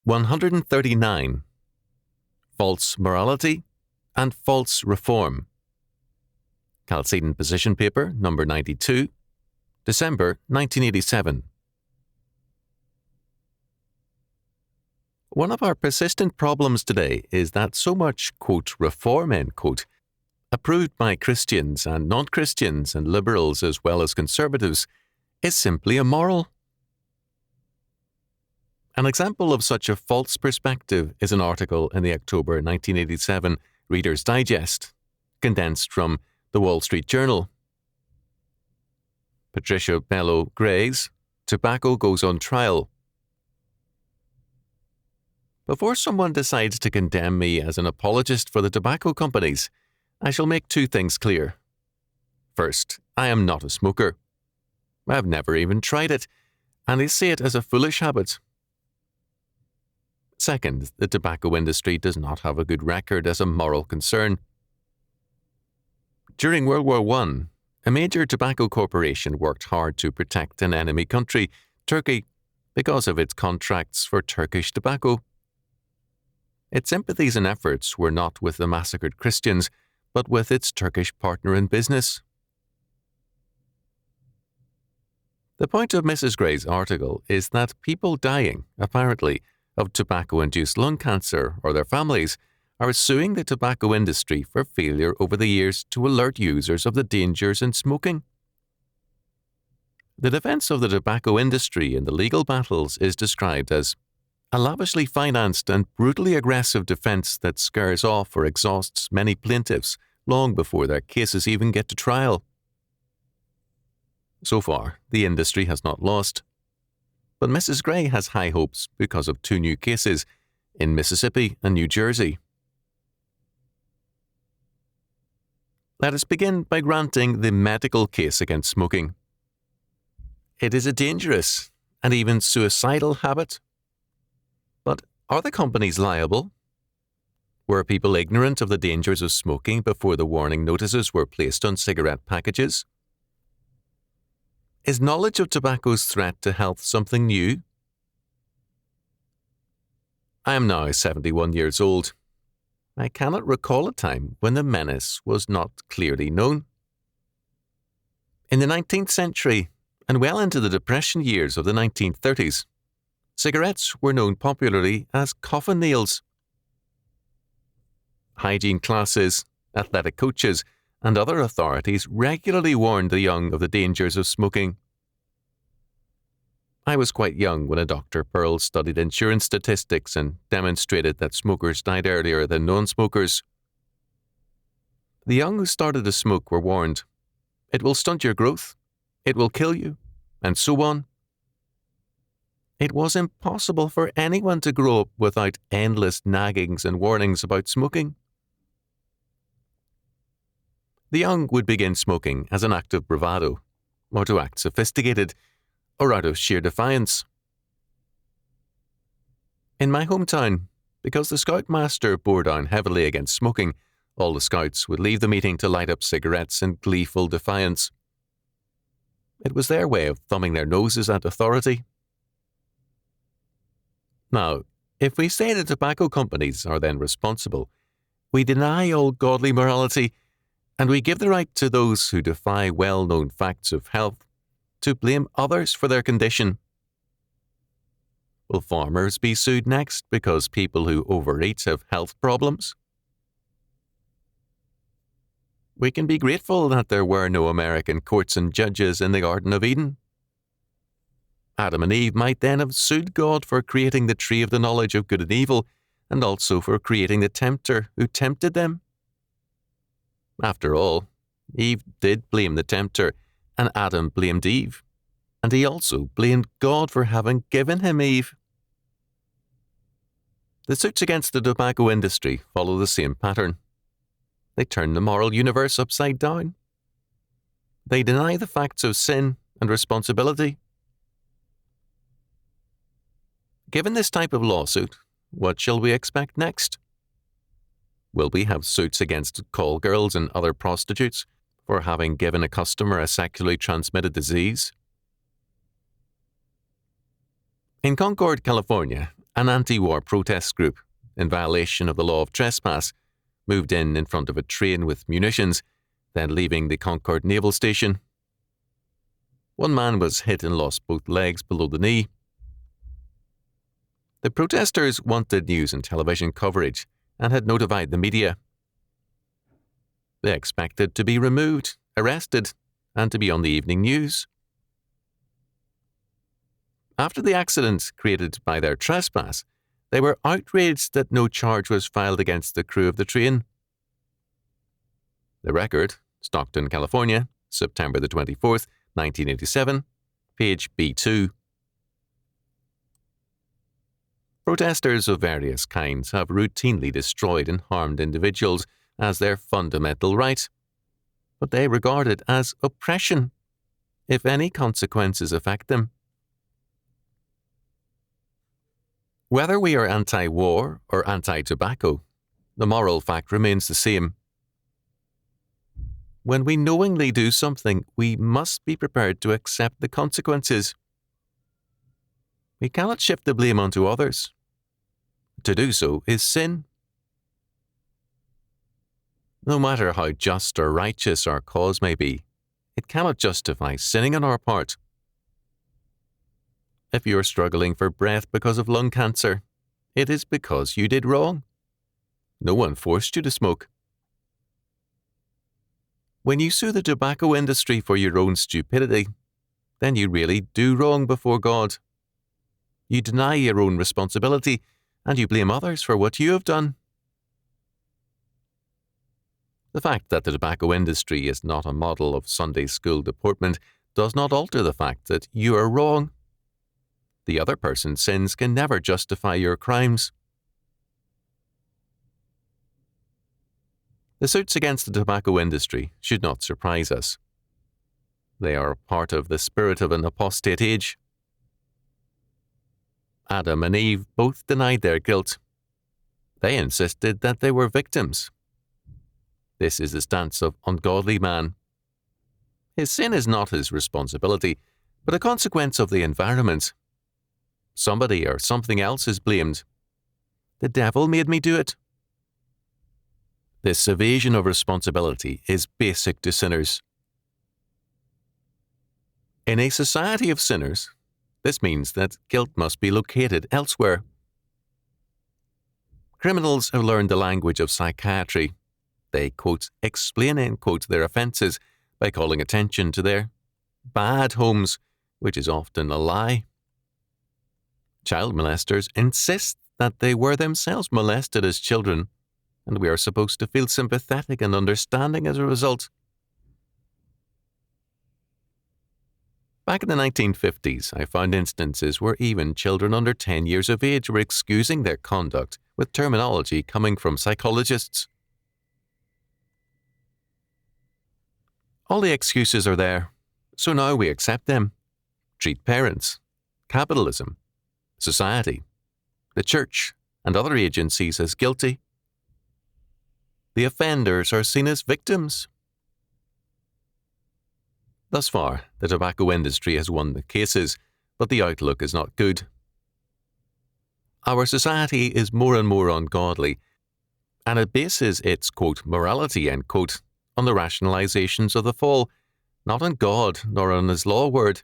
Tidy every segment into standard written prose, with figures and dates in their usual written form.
139. False Morality and False Reform. Chalcedon Position Paper, number 92, December 1987. One of our persistent problems today is that so much, quote, reform, end quote, approved by Christians and non-Christians and liberals as well as conservatives, is simply immoral. An example of such a false perspective is an article in the October 1987 Reader's Digest, condensed from the Wall Street Journal. Patricia Bello Gray's Tobacco Goes on Trial. Before someone decides to condemn me as an apologist for the tobacco companies, I shall make two things clear. First, I am not a smoker. I have never even tried it, and I see it as a foolish habit. Second, the tobacco industry does not have a good record as a moral concern. During World War I, a major tobacco corporation worked hard to protect an enemy country, Turkey, because of its contracts for Turkish tobacco. Its sympathies and efforts were not with the massacred Christians, but with its Turkish partner in business. The point of Mrs. Gray's article is that people dying, apparently, of tobacco-induced lung cancer or their families are suing the tobacco industry for failure over the years to alert users of the dangers in smoking. The defense of the tobacco industry in the legal battles is described as a lavishly financed and brutally aggressive defense that scares off or exhausts many plaintiffs long before their cases even get to trial. So far, the industry has not lost. But Mrs. Gray has high hopes because of two new cases in Mississippi and New Jersey. Let us begin by granting the medical case against smoking. It is a dangerous and even suicidal habit. But are the companies liable? Were people ignorant of the dangers of smoking before the warning notices were placed on cigarette packages? Is knowledge of tobacco's threat to health something new? I am now 71 years old. I cannot recall a time when the menace was not clearly known. In the 19th century, and well into the Depression years of the 1930s, cigarettes were known popularly as coffin nails. Hygiene classes, athletic coaches, and other authorities regularly warned the young of the dangers of smoking. I was quite young when a Dr. Pearl studied insurance statistics and demonstrated that smokers died earlier than non-smokers. The young who started to smoke were warned, it will stunt your growth, it will kill you, and so on. It was impossible for anyone to grow up without endless naggings and warnings about smoking. The young would begin smoking as an act of bravado, or to act sophisticated, or out of sheer defiance. In my hometown, because the Scoutmaster bore down heavily against smoking, all the Scouts would leave the meeting to light up cigarettes in gleeful defiance. It was their way of thumbing their noses at authority. Now, if we say the tobacco companies are then responsible, we deny all godly morality, and we give the right to those who defy well-known facts of health to blame others for their condition. Will farmers be sued next because people who overeat have health problems? We can be grateful that there were no American courts and judges in the Garden of Eden. Adam and Eve might then have sued God for creating the tree of the knowledge of good and evil, and also for creating the tempter who tempted them. After all, Eve did blame the tempter, and Adam blamed Eve, and he also blamed God for having given him Eve. The suits against the tobacco industry follow the same pattern. They turn the moral universe upside down. They deny the facts of sin and responsibility. Given this type of lawsuit, what shall we expect next? Will we have suits against call girls and other prostitutes for having given a customer a sexually transmitted disease? In Concord, California, An anti-war protest group, in violation of the law of trespass, moved in front of a train with munitions, then leaving the Concord Naval Station. One man was hit and lost both legs below the knee. The protesters wanted news and television coverage and had notified the media. They expected to be removed, arrested, and to be on the evening news. After the accident created by their trespass, they were outraged that no charge was filed against the crew of the train. The Record, Stockton, California, September the 24th, 1987, page B2. Protesters of various kinds have routinely destroyed and harmed individuals as their fundamental right, but they regard it as oppression if any consequences affect them. Whether we are anti-war or anti-tobacco, the moral fact remains the same. When we knowingly do something, we must be prepared to accept the consequences. We cannot shift the blame onto others. To do so is sin. No matter how just or righteous our cause may be, it cannot justify sinning on our part. If you are struggling for breath because of lung cancer, it is because you did wrong. No one forced you to smoke. When you sue the tobacco industry for your own stupidity, then you really do wrong before God. You deny your own responsibility and you blame others for what you have done. The fact that the tobacco industry is not a model of Sunday school deportment does not alter the fact that you are wrong. The other person's sins can never justify your crimes. The suits against the tobacco industry should not surprise us. They are part of the spirit of an apostate age. Adam and Eve both denied their guilt. They insisted that they were victims. This is the stance of ungodly man. His sin is not his responsibility, but a consequence of the environment. Somebody or something else is blamed. The devil made me do it. This evasion of responsibility is basic to sinners. In a society of sinners, this means that guilt must be located elsewhere. Criminals have learned the language of psychiatry. They, quote, explain, end quote, their offences by calling attention to their bad homes, which is often a lie. Child molesters insist that they were themselves molested as children, and we are supposed to feel sympathetic and understanding as a result. Back in the 1950s, I found instances where even children under 10 years of age were excusing their conduct with terminology coming from psychologists. All the excuses are there, so now we accept them. Treat parents, capitalism, society, the church, and other agencies as guilty. The offenders are seen as victims. Thus far, the tobacco industry has won the cases, but the outlook is not good. Our society is more and more ungodly, and it bases its, quote, morality, end quote, on the rationalizations of the fall, not on God nor on His law word.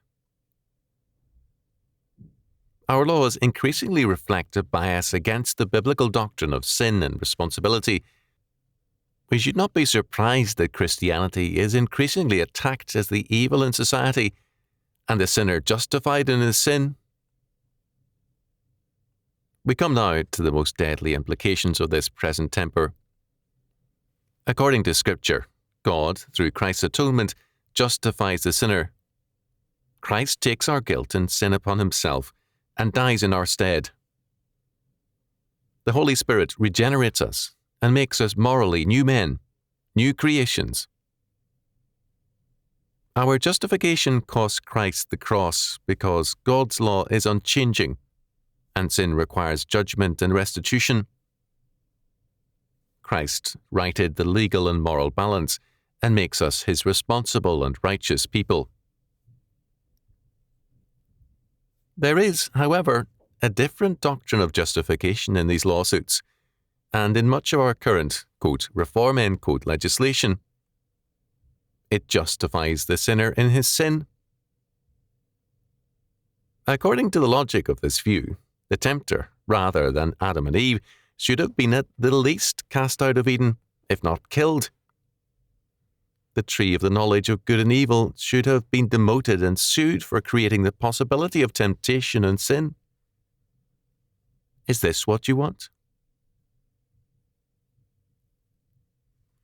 Our laws increasingly reflect a bias against the biblical doctrine of sin and responsibility. We should not be surprised that Christianity is increasingly attacked as the evil in society and the sinner justified in his sin. We come now to the most deadly implications of this present temper. According to Scripture, God, through Christ's atonement, justifies the sinner. Christ takes our guilt and sin upon Himself and dies in our stead. The Holy Spirit regenerates us and makes us morally new men, new creations. Our justification costs Christ the cross because God's law is unchanging, and sin requires judgment and restitution. Christ righted the legal and moral balance and makes us His responsible and righteous people. There is, however, a different doctrine of justification in these lawsuits, and in much of our current, quote, reform, end quote, legislation. It justifies the sinner in his sin. According to the logic of this view, the tempter, rather than Adam and Eve, should have been at the least cast out of Eden, if not killed. The tree of the knowledge of good and evil should have been demoted and sued for creating the possibility of temptation and sin. Is this what you want?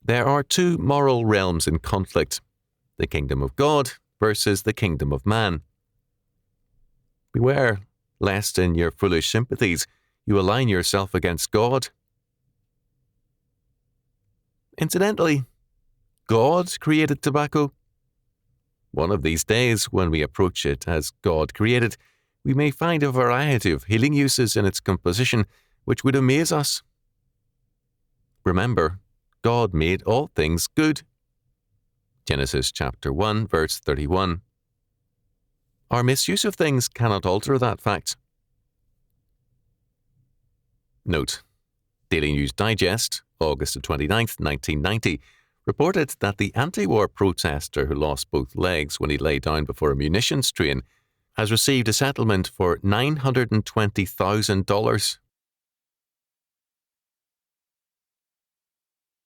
There are two moral realms in conflict, the kingdom of God versus the kingdom of man. Beware, lest in your foolish sympathies you align yourself against God. Incidentally, God created tobacco. One of these days, when we approach it as God created, we may find a variety of healing uses in its composition which would amaze us. Remember, God made all things good. Genesis chapter 1, verse 31. Our misuse of things cannot alter that fact. Note: Daily News Digest, August 29, 1990, reported that the anti-war protester who lost both legs when he lay down before a munitions train has received a settlement for $920,000.